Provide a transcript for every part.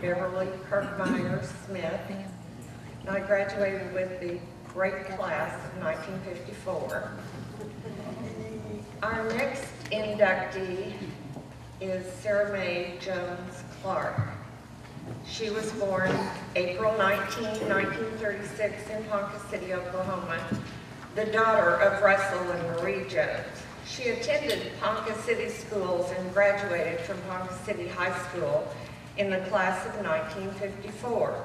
Beverly Kirkmeyer Smith, and I graduated with the great class of 1954. Our next inductee is Sarah Mae Jones Clark. She was born April 19, 1936 in Ponca City, Oklahoma, the daughter of Russell and Marie Jones. She attended Ponca City schools and graduated from Ponca City High School in the class of 1954.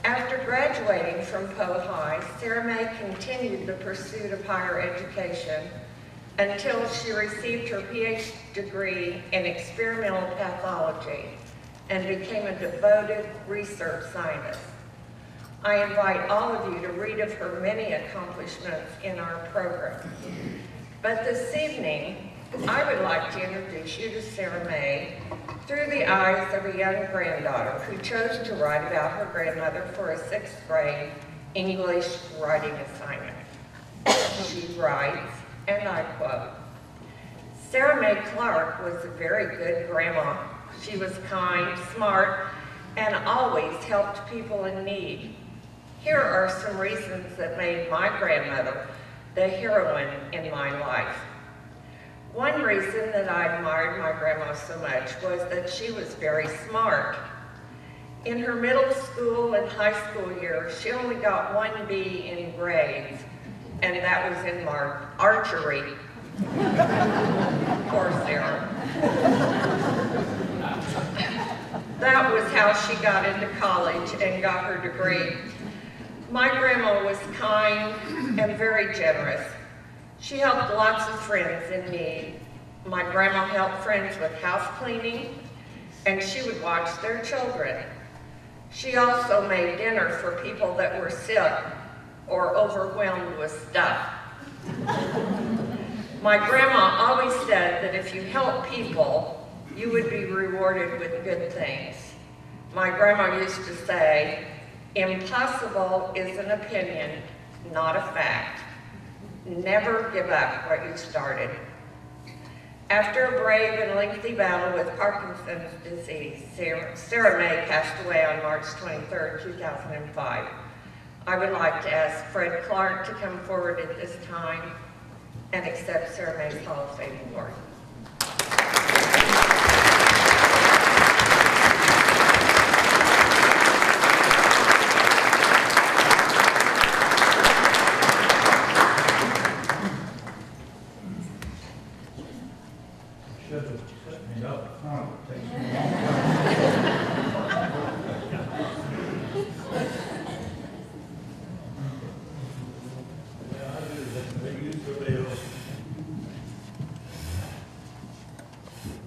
After graduating from Poe High, Sarah Mae continued the pursuit of higher education until she received her PhD degree in experimental pathology and became a devoted research scientist. I invite all of you to read of her many accomplishments in our program. But this evening, I would like to introduce you to Sarah Mae through the eyes of a young granddaughter who chose to write about her grandmother for a 6th grade English writing assignment. She writes, and I quote, "Sarah Mae Clark was a very good grandma. She was kind, smart, and always helped people in need. Here are some reasons that made my grandmother the heroine in my life. One reason that I admired my grandma so much was that she was very smart. In her middle school and high school years, she only got 1 B in grades, and that was in archery." Poor Sarah. That was how she got into college and got her degree. My grandma was kind and very generous. She helped lots of friends in need. My grandma helped friends with house cleaning, and she would watch their children. She also made dinner for people that were sick or overwhelmed with stuff. My grandma always said that if you help people, you would be rewarded with good things. My grandma used to say, "Impossible is an opinion, not a fact. Never give up what you started." After a brave and lengthy battle with Parkinson's disease, Sarah Mae passed away on March 23, 2005. I would like to ask Fred Clark to come forward at this time and accept Sarah Mae's Hall of Fame award. Should have set me up front. It takes me a long time. Yeah, I do that. They use the bills.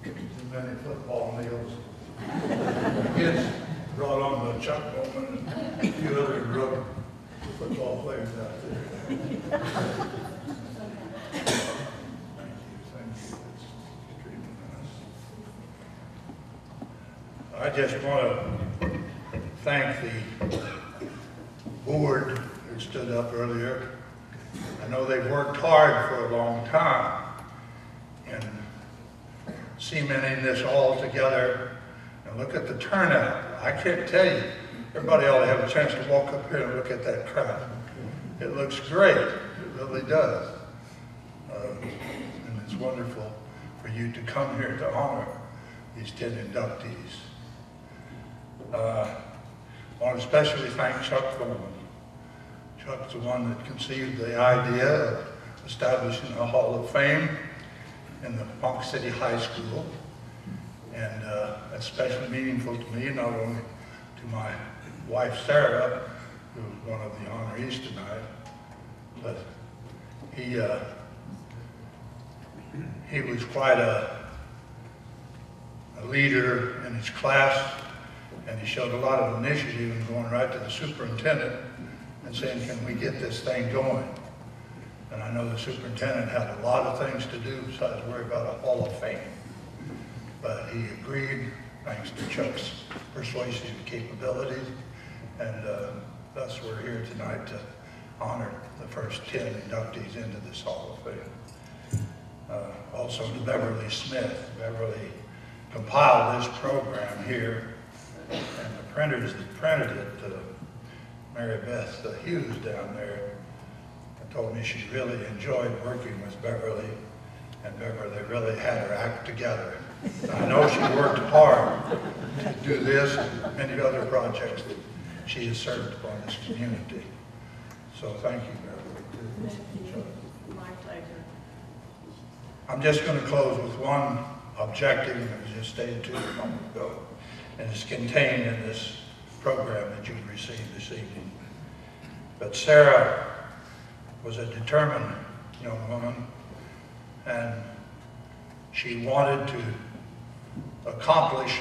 Too many football meals. Kids brought on the Chuck Bowman and a few other rugby football players out there. I just want to thank the board who stood up earlier. I know they've worked hard for a long time in cementing this all together. And look at the turnout. I can't tell you, everybody ought to have a chance to walk up here and look at that crowd. It looks great, it really does. And it's wonderful for you to come here to honor these 10 inductees. I want to especially thank Chuck Bowman. Chuck's the one that conceived the idea of establishing a Hall of Fame in the Ponca City High School. And that's especially meaningful to me, not only to my wife Sarah, who's one of the honorees tonight, but he was quite a leader in his class. And he showed a lot of initiative in going right to the superintendent and saying, "Can we get this thing going?" And I know the superintendent had a lot of things to do besides worry about a Hall of Fame. But he agreed, thanks to Chuck's persuasive capabilities. And thus we're here tonight to honor the first 10 inductees into this Hall of Fame. Also to Beverly Smith. Beverly compiled this program here And the printers that printed it, Mary Beth Hughes down there, told me she really enjoyed working with Beverly, and Beverly really had her act together. I know she worked hard to do this and many other projects that she has served upon this community. So thank you, Beverly. My pleasure. I'm just going to close with one objective that was just stated to you a moment ago, and it's contained in this program that you've received this evening. But Sarah was a determined young woman, and she wanted to accomplish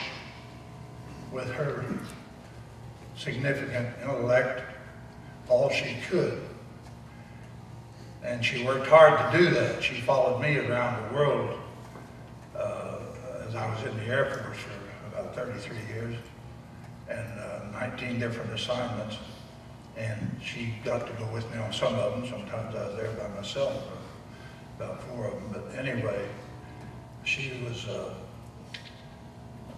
with her significant intellect all she could. And she worked hard to do that. She followed me around the world as I was in the Air Force for about 33 years and 19 different assignments. And she got to go with me on some of them. Sometimes I was there by myself, about 4 of them. But anyway, she was a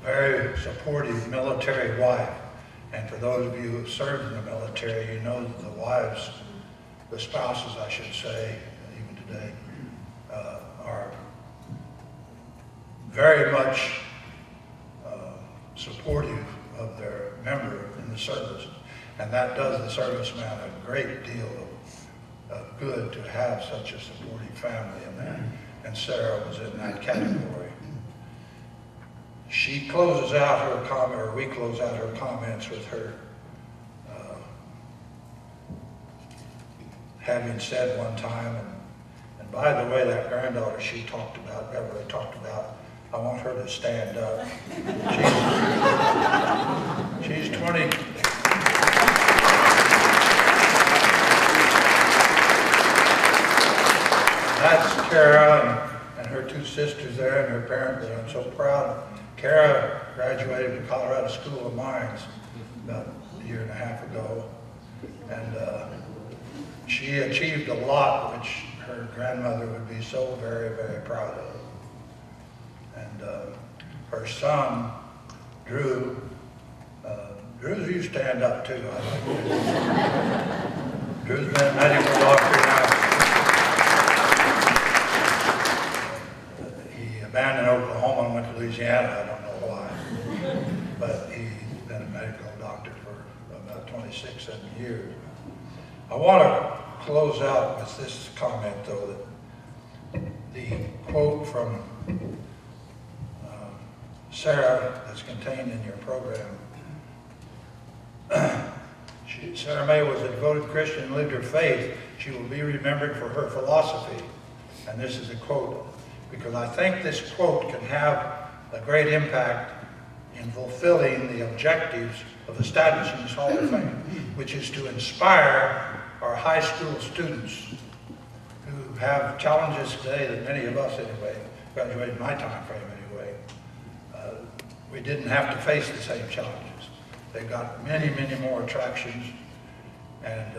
very supportive military wife. And for those of you who have served in the military, you know that the wives, the spouses, I should say, even today, are very much supportive of their member in the service. And that does the serviceman a great deal of good to have such a supportive family in that. And Sarah was in that category. She closes out her comment, or we close out her comments with her having said one time, and by the way, that granddaughter she talked about, Beverly talked about, I want her to stand up. She's 20. That's Kara and her 2 sisters there and her parents. I'm so proud. Kara graduated from Colorado School of Mines about a year and a half ago. And she achieved a lot, which her grandmother would be so very, very proud of. And her son, Drew, Drew, you stand up too. I like Drew. Drew's been a medical doctor now. He abandoned Oklahoma and went to Louisiana. I don't know why. But he's been a medical doctor for about 26, 7 years. I want to close out with this comment, though, that the quote from Sarah that's contained in your program. Sarah May was a devoted Christian and lived her faith. She will be remembered for her philosophy. And this is a quote, because I think this quote can have a great impact in fulfilling the objectives of establishing this Hall of Fame, which is to inspire our high school students who have challenges today that many of us, anyway, graduated in my time frame anyway, we didn't have to face the same challenges. They got many, many more attractions, and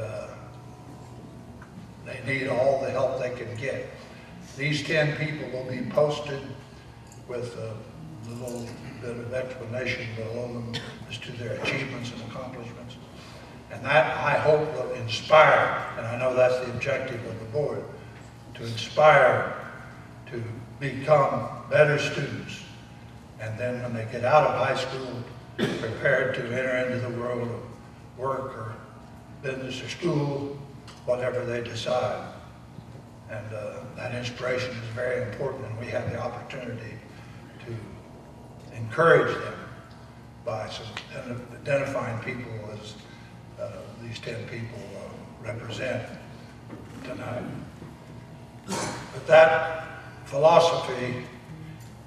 they need all the help they can get. These 10 people will be posted with a little bit of explanation below them as to their achievements and accomplishments. And that, I hope, will inspire, and I know that's the objective of the board, to inspire to become better students. And then when they get out of high school, prepared to enter into the world of work or business or school, whatever they decide. And that inspiration is very important, and we have the opportunity to encourage them by identifying people as these 10 people represent tonight. But that philosophy,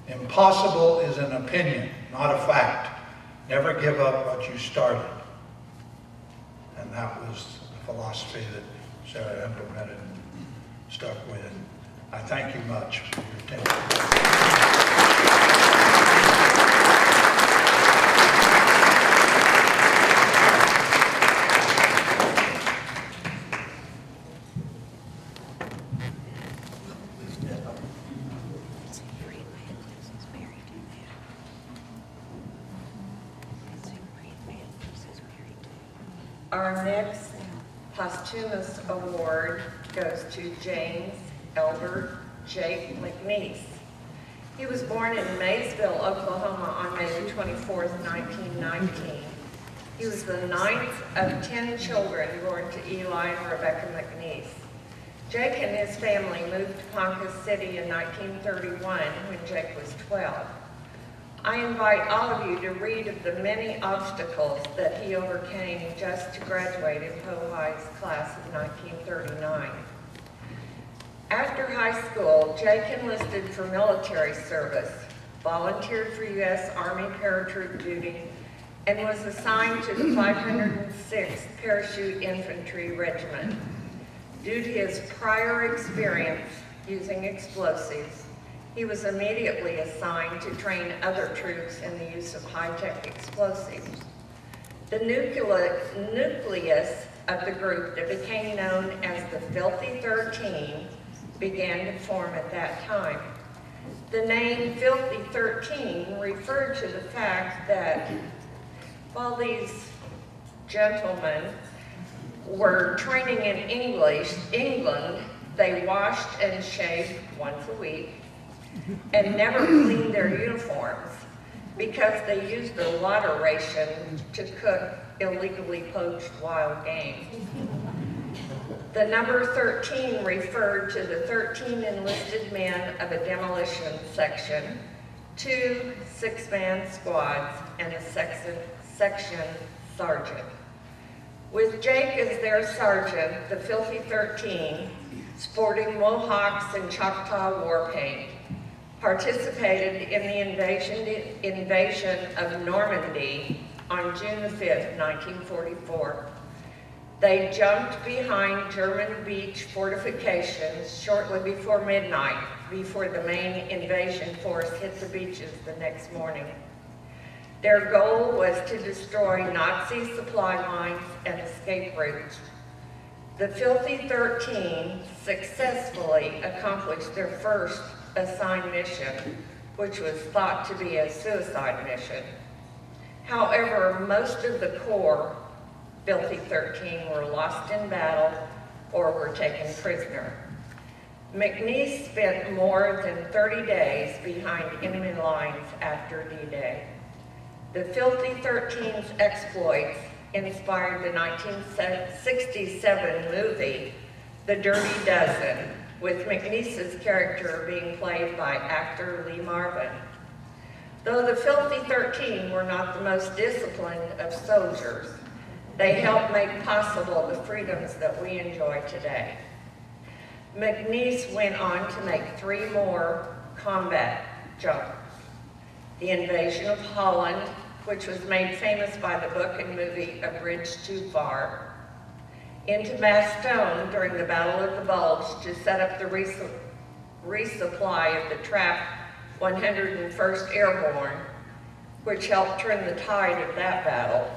impossible is an opinion, not a fact. Never give up what you started. And that was the philosophy that Sarah implemented and stuck with. I thank you much for your attention. Our next posthumous award goes to James Elbert Jake McNeese. He was born in Maysville, Oklahoma on May 24, 1919. He was the 9th of 10 children born to Eli and Rebecca McNeese. Jake and his family moved to Ponca City in 1931 when Jake was 12. I invite all of you to read of the many obstacles that he overcame just to graduate in Pohi's class of 1939. After high school, Jake enlisted for military service, volunteered for U.S. Army paratroop duty, and was assigned to the 506th Parachute Infantry Regiment. Due to his prior experience using explosives, he was immediately assigned to train other troops in the use of high-tech explosives. The nucleus of the group that became known as the Filthy 13 began to form at that time. The name Filthy 13 referred to the fact that while these gentlemen were training in England, they washed and shaved once a week and never cleaned their uniforms because they used their water ration to cook illegally poached wild game. The number 13 referred to the 13 enlisted men of a demolition section, 2 6-man squads, and a section sergeant. With Jake as their sergeant, the Filthy 13, sporting mohawks and Choctaw war paint, participated in the invasion of Normandy on June 5, 1944. They jumped behind German beach fortifications shortly before midnight, before the main invasion force hit the beaches the next morning. Their goal was to destroy Nazi supply lines and escape routes. The Filthy 13 successfully accomplished their first assigned mission, which was thought to be a suicide mission. However, most of the core Filthy 13 were lost in battle or were taken prisoner. McNeese spent more than 30 days behind enemy lines after D-Day. The Filthy 13's exploits inspired the 1967 movie, The Dirty Dozen, with McNeese's character being played by actor Lee Marvin. Though the Filthy 13 were not the most disciplined of soldiers, they helped make possible the freedoms that we enjoy today. McNeese went on to make 3 more combat jumps. The invasion of Holland, which was made famous by the book and movie A Bridge Too Far, into Bastogne during the Battle of the Bulge to set up the resupply of the trapped 101st Airborne, which helped turn the tide of that battle.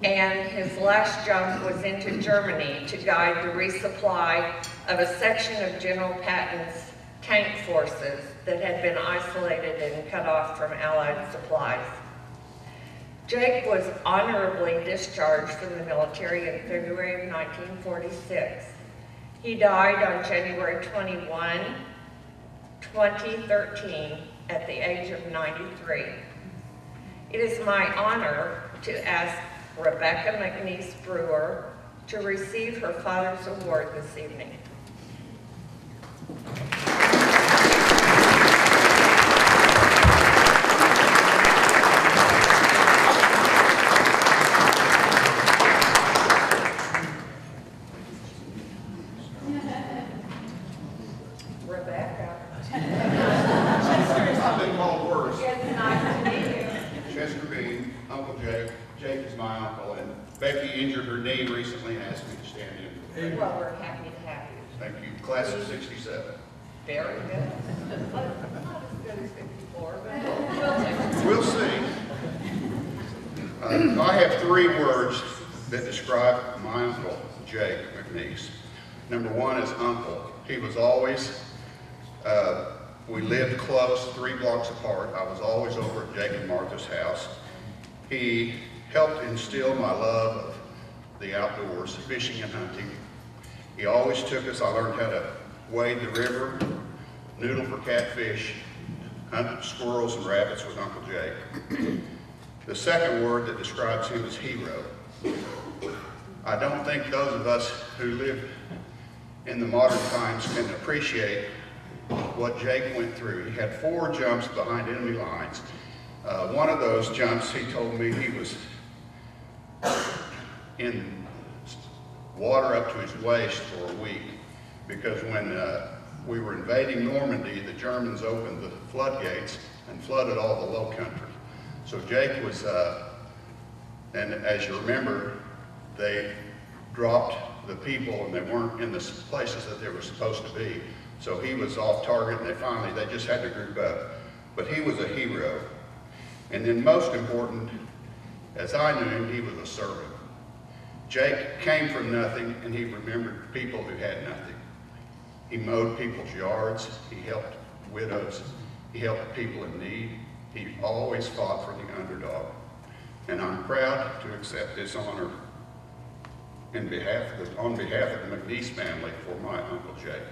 And his last jump was into Germany to guide the resupply of a section of General Patton's tank forces that had been isolated and cut off from Allied supplies. Jake was honorably discharged from the military in February of 1946. He died on January 21, 2013, at the age of 93. It is my honor to ask Rebecca McNeese Brewer to receive her father's award this evening. Rebecca. I've been called worse. It's nice to meet you. Chester Bean, Uncle Jake. Jake is my uncle, and Becky injured her knee recently and asked me to stand in for her. Well, we're happy to have you. Thank you. Class of '67. Very good. Not as good as 54, but we'll take it. We'll see. I have 3 words that describe my uncle, Jake McNeese. Number 1 is uncle. He was always, we lived close, 3 blocks apart. I was always over at Jake and Martha's house. He helped instill my love of the outdoors, fishing and hunting. He always took us. I learned how to wade the river, noodle for catfish, hunt squirrels and rabbits with Uncle Jake. The second word that describes him is hero. I don't think those of us who live in the modern times can appreciate what Jake went through. He had 4 jumps behind enemy lines. One of those jumps, he told me he was in water up to his waist for a week, because when we were invading Normandy, the Germans opened the floodgates and flooded all the low country. So Jake was, and as you remember, they dropped the people and they weren't in the places that they were supposed to be. So he was off target, and they just had to group up. But he was a hero. And then most important, as I knew him, he was a servant. Jake came from nothing, and he remembered people who had nothing. He mowed people's yards, he helped widows, he helped people in need. He always fought for the underdog. And I'm proud to accept this honor on behalf of the McNeese family for my Uncle Jake.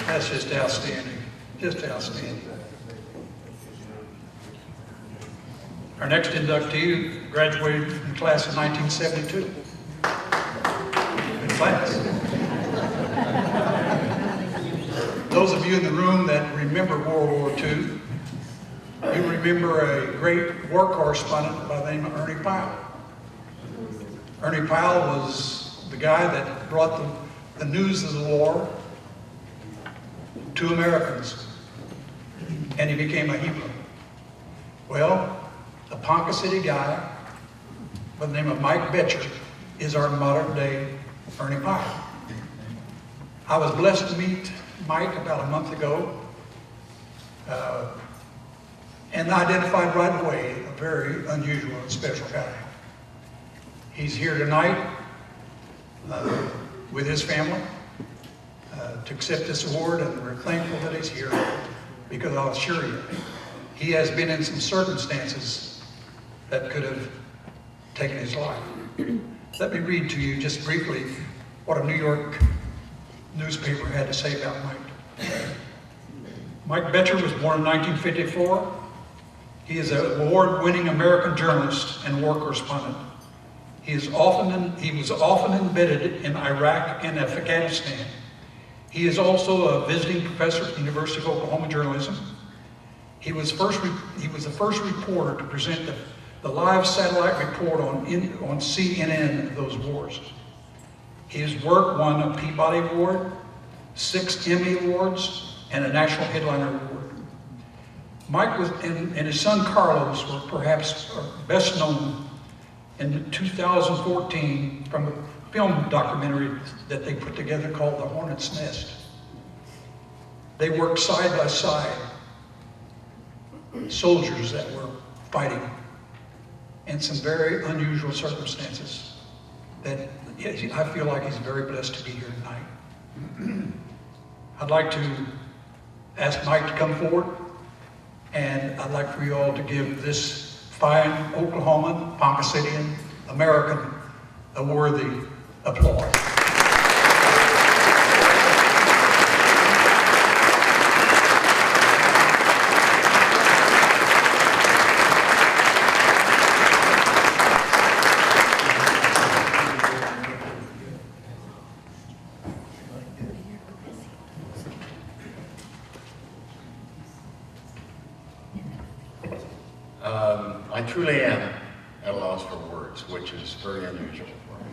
That's just outstanding, just outstanding. Our next inductee graduated from the class of 1972. Good class. Those of you in the room that remember World War II, you remember a great war correspondent by the name of Ernie Pyle. Ernie Pyle was the guy that brought the news of the war to Americans, and he became a hero. Well, the Ponca City guy by the name of Mike Betcher is our modern day Ernie Pyle. I was blessed to meet Mike about a month ago, and identified right away a very unusual and special guy. He's here tonight with his family to accept this award, and we're thankful that he's here, because I'll assure you, he has been in some circumstances that could have taken his life. Let me read to you just briefly what a New York newspaper had to say about Mike. Mike Betcher was born in 1954. He is an award-winning American journalist and war correspondent. He was often embedded in Iraq and Afghanistan. He is also a visiting professor at the University of Oklahoma Journalism. He was the first reporter to present the live satellite report on CNN of those wars. His work won a Peabody Award, 6 Emmy Awards, and a National Headliner Award. Mike and his son Carlos were perhaps best known in 2014 from a film documentary that they put together called The Hornet's Nest. They worked side by side, soldiers that were fighting in some very unusual circumstances that I feel like he's very blessed to be here tonight. I'd like to ask Mike to come forward, and I'd like for you all to give this fine Oklahoman, Ponca Cityan, American a worthy applause. I truly am at a loss for words, which is very unusual for me.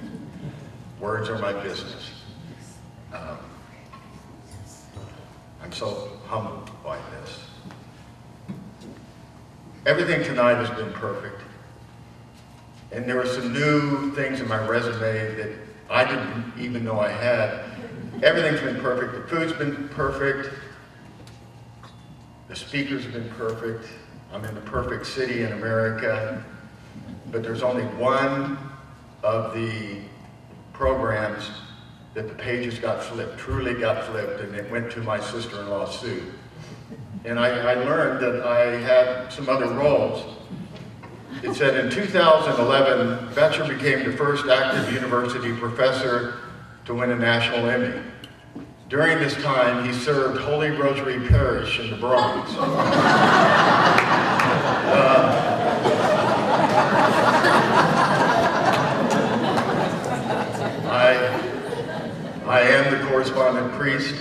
Words are my business. I'm so humbled by this. Everything tonight has been perfect. And there were some new things in my resume that I didn't even know I had. Everything's been perfect. The food's been perfect. The speakers have been perfect. I'm in the perfect city in America, but there's only one of the programs that the pages got flipped, truly got flipped, and it went to my sister-in-law, Sue. And I learned that I had some other roles. It said in 2011, Betcher became the first active university professor to win a national Emmy. During this time, he served Holy Rosary Parish in the Bronx. I am the correspondent priest.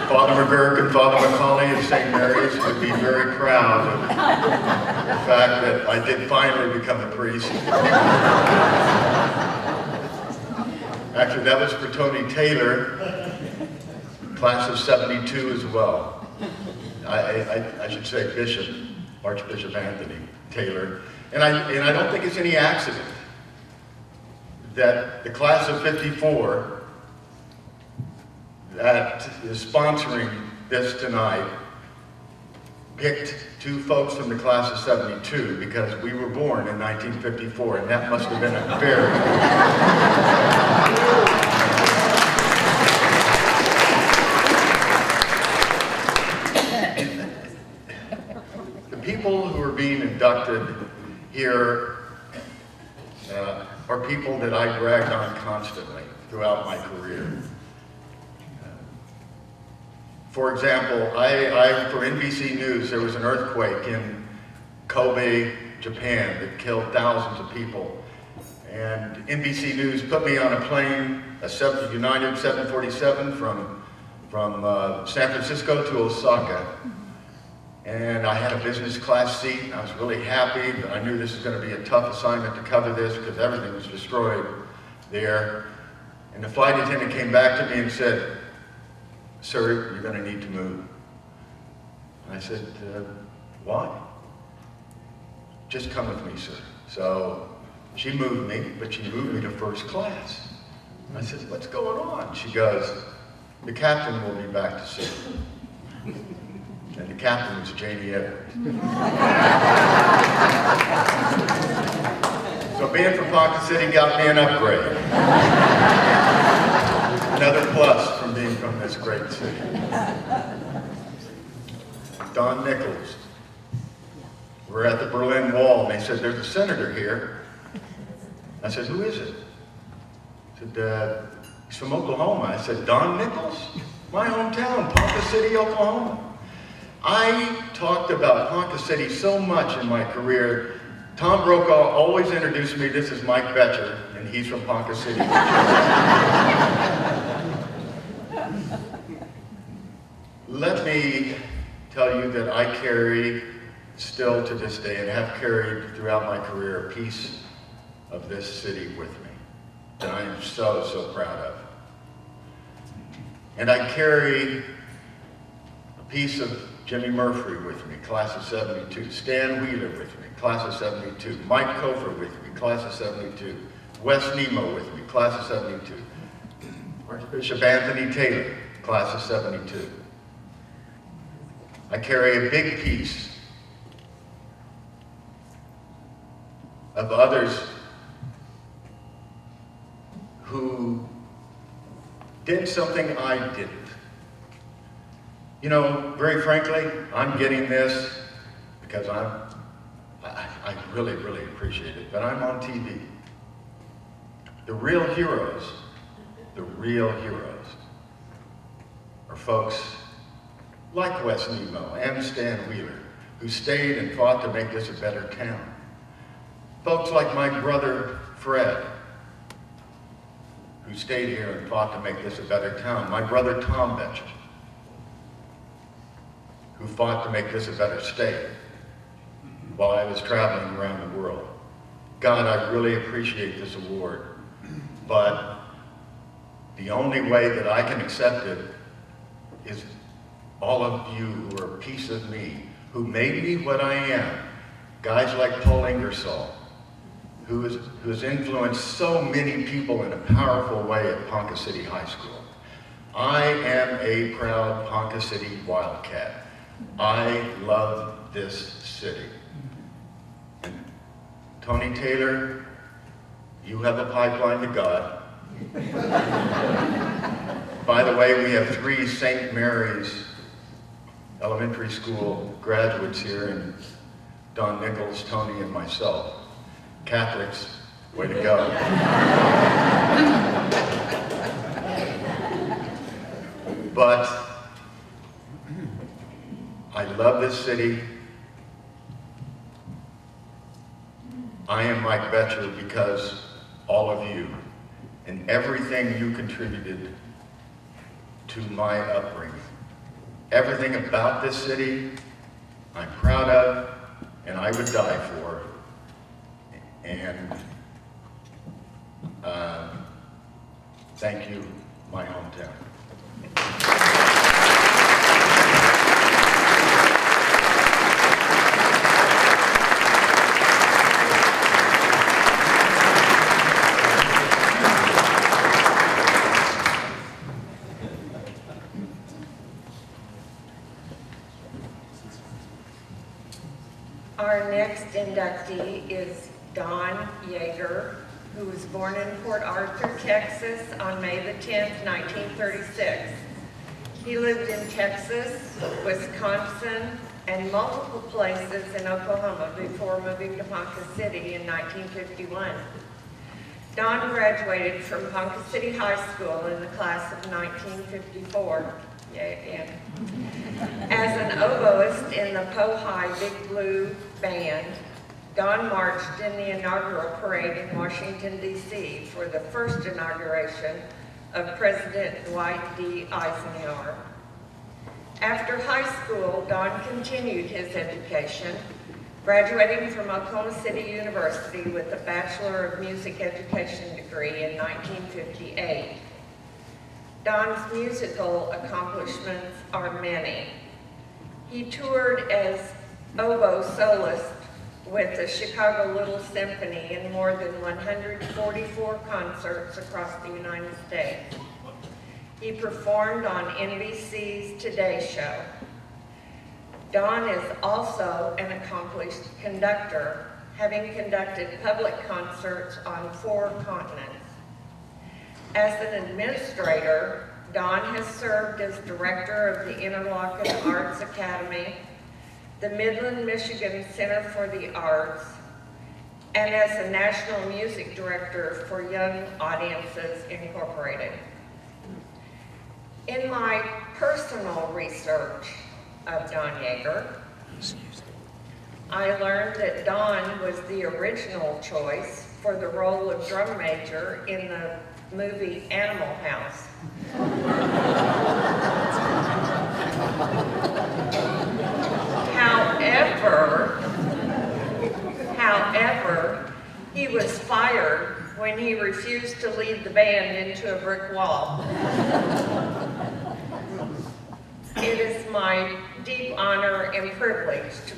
Father McGurk and Father McCauley of St. Mary's would be very proud of the fact that I did finally become a priest. Actually, that was for Tony Taylor, class of '72 as well. I should say Bishop, Archbishop Anthony Taylor. And I don't think it's any accident that the class of '54 that is sponsoring this tonight picked two folks from the class of '72 because we were born in 1954, and that must have been a very... The people who are being inducted here are people that I dragged on constantly throughout my career. For example, for NBC News, there was an earthquake in Kobe, Japan that killed thousands of people. And NBC News put me on a plane, a United 747 from San Francisco to Osaka. And I had a business class seat, and I was really happy, but I knew this was going to be a tough assignment to cover this because everything was destroyed there. And the flight attendant came back to me and said, "Sir, you're going to need to move." And I said, "Why?" "Just come with me, sir." So she moved me, but she moved me to first class. And I said, "What's going on?" She goes, "The captain will be back to see you." And the captain was Janie Edwards. So being from Ponca City got me an upgrade. Another plus from being from this great city. Don Nichols. We're at the Berlin Wall, and they said, "There's a senator here." I said, "Who is it?" He said, "He's from Oklahoma." I said, "Don Nichols? My hometown, Ponca City, Oklahoma." I talked about Ponca City so much in my career. Tom Brokaw always introduced me, "This is Mike Betcher, and he's from Ponca City." Let me tell you that I carry, still to this day, and have carried throughout my career, a piece of this city with me that I am so, so proud of. And I carry a piece of Jimmy Murphy with me, class of '72. Stan Wheeler with me, class of '72. Mike Kofer with me, class of '72. Wes Nemo with me, class of '72. Archbishop Anthony Taylor, class of '72. I carry a big piece of others who did something I didn't. You know, very frankly, I'm getting this because I really, really appreciate it, but I'm on TV. The real heroes are folks like Wes Nemo and Stan Wheeler, who stayed and fought to make this a better town. Folks like my brother Fred, who stayed here and fought to make this a better town. My brother Tom Betcher, who fought to make this a better state while I was traveling around the world. God, I really appreciate this award, but the only way that I can accept it is all of you who are a piece of me, who made me what I am. Guys like Paul Ingersoll, who has influenced so many people in a powerful way at Ponca City High School. I am a proud Ponca City Wildcat. I love this city. And Tony Taylor, You have a pipeline to God. By the way, we have 3 St. Mary's Elementary School graduates here, and Don Nichols, Tony, and myself. Catholics, way to go. But I love this city. I am Mike Betcher because all of you and everything you contributed to my upbringing. Everything about this city I'm proud of and I would die for. And thank you, my hometown. Our next inductee is Don Yeager, who was born in Port Arthur, Texas on May the 10th, 1936. He lived in Texas, Wisconsin, and multiple places in Oklahoma before moving to Ponca City in 1951. Don graduated from Ponca City High School in the class of 1954. Yay again. As an oboist in the Pohai Big Blue Band, Don marched in the inaugural parade in Washington, D.C. for the first inauguration of President Dwight D. Eisenhower. After high school, Don continued his education, graduating from Oklahoma City University with a Bachelor of Music Education degree in 1958. Don's musical accomplishments are many. He toured as oboe soloist with the Chicago Little Symphony in more than 144 concerts across the United States. He performed on NBC's Today Show. Don is also an accomplished conductor, having conducted public concerts on 4 continents. As an administrator, Don has served as director of the Interlochen Arts Academy, the Midland, Michigan Center for the Arts, and as the National Music Director for Young Audiences Incorporated. In my personal research of Don Yeager, I learned that Don was the original choice for the role of drum major in the movie Animal House. However, he was fired when he refused to lead the band into a brick wall. It is my deep honor and privilege to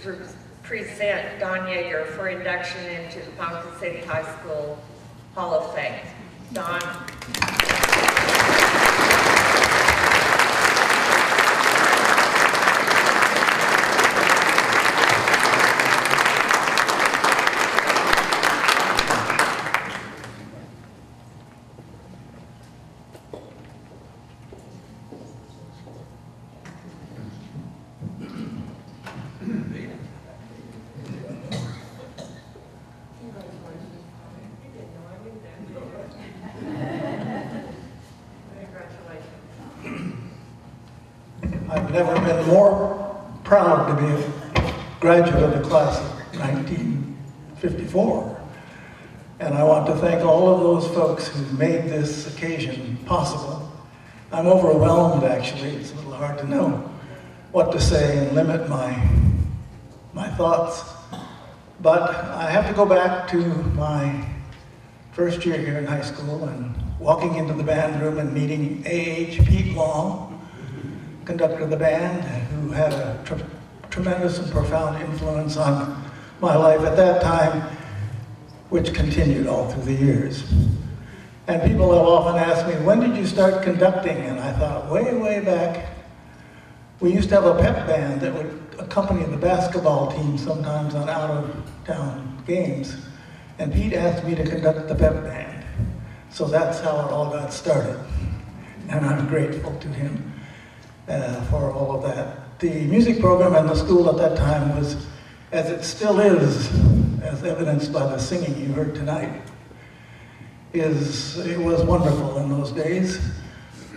present Don Yeager for induction into the Ponca City High School Hall of Fame. Don. I've never been more proud to be a graduate of the class of 1954. And I want to thank all of those folks who made this occasion possible. I'm overwhelmed, actually. It's a little hard to know what to say and limit my thoughts. But I have to go back to my first year here in high school and walking into the band room and meeting A.H. Pete Long, conductor of the band, who had a tremendous and profound influence on my life at that time, which continued all through the years. And people have often asked me, when did you start conducting? And I thought, way back. We used to have a pep band that would accompany the basketball team sometimes on out-of-town games. And Pete asked me to conduct the pep band. So that's how it all got started. And I'm grateful to him for all of that. The music program in the school at that time was, as it still is, as evidenced by the singing you heard tonight, it was wonderful in those days.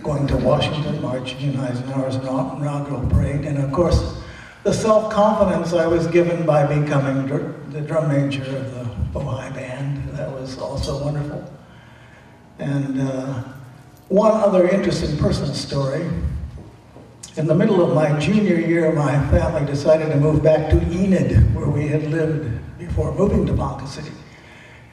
Going to Washington, marching in Eisenhower's inaugural parade, and of course, the self-confidence I was given by becoming the drum major of the Bohai band. That was also wonderful. And one other interesting personal story. In the middle of my junior year, my family decided to move back to Enid, where we had lived before moving to Ponca City.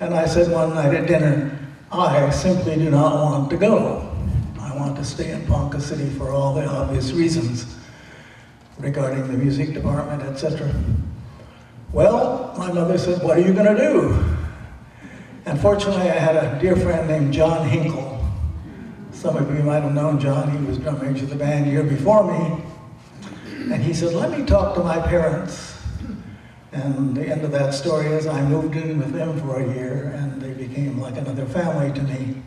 And I said one night at dinner, I simply do not want to go. I want to stay in Ponca City for all the obvious reasons regarding the music department, etc. Well, my mother said, what are you going to do? And fortunately, I had a dear friend named John Hinkle. Some of you might have known John. He was drum major of the band a year before me. And he said, let me talk to my parents. And the end of that story is I moved in with them for a year, and they became like another family to me.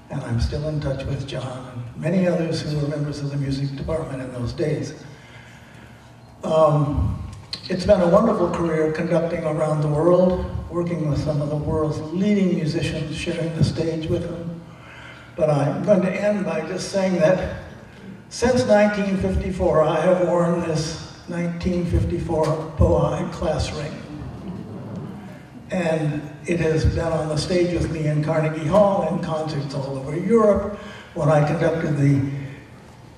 And I'm still in touch with John and many others who were members of the music department in those days. It's been a wonderful career conducting around the world, working with some of the world's leading musicians, sharing the stage with them. But I'm going to end by just saying that since 1954, I have worn this 1954 Bohai class ring. And it has been on the stage with me in Carnegie Hall, in concerts all over Europe, when I conducted the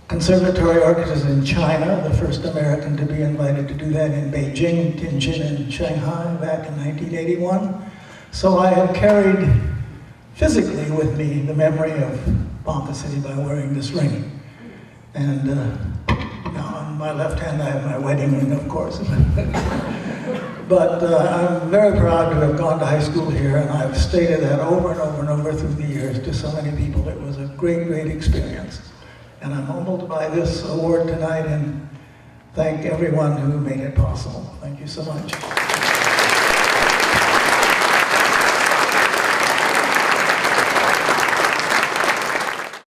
conservatory orchestras in China, the first American to be invited to do that in Beijing, Tianjin, and Shanghai back in 1981. So I have carried physically with me the memory of Ponca City by wearing this ring. And now on my left hand I have my wedding ring, of course. But I'm very proud to have gone to high school here, and I've stated that over and over and over through the years to so many people. It was a great, great experience. And I'm humbled by this award tonight and thank everyone who made it possible. Thank you so much.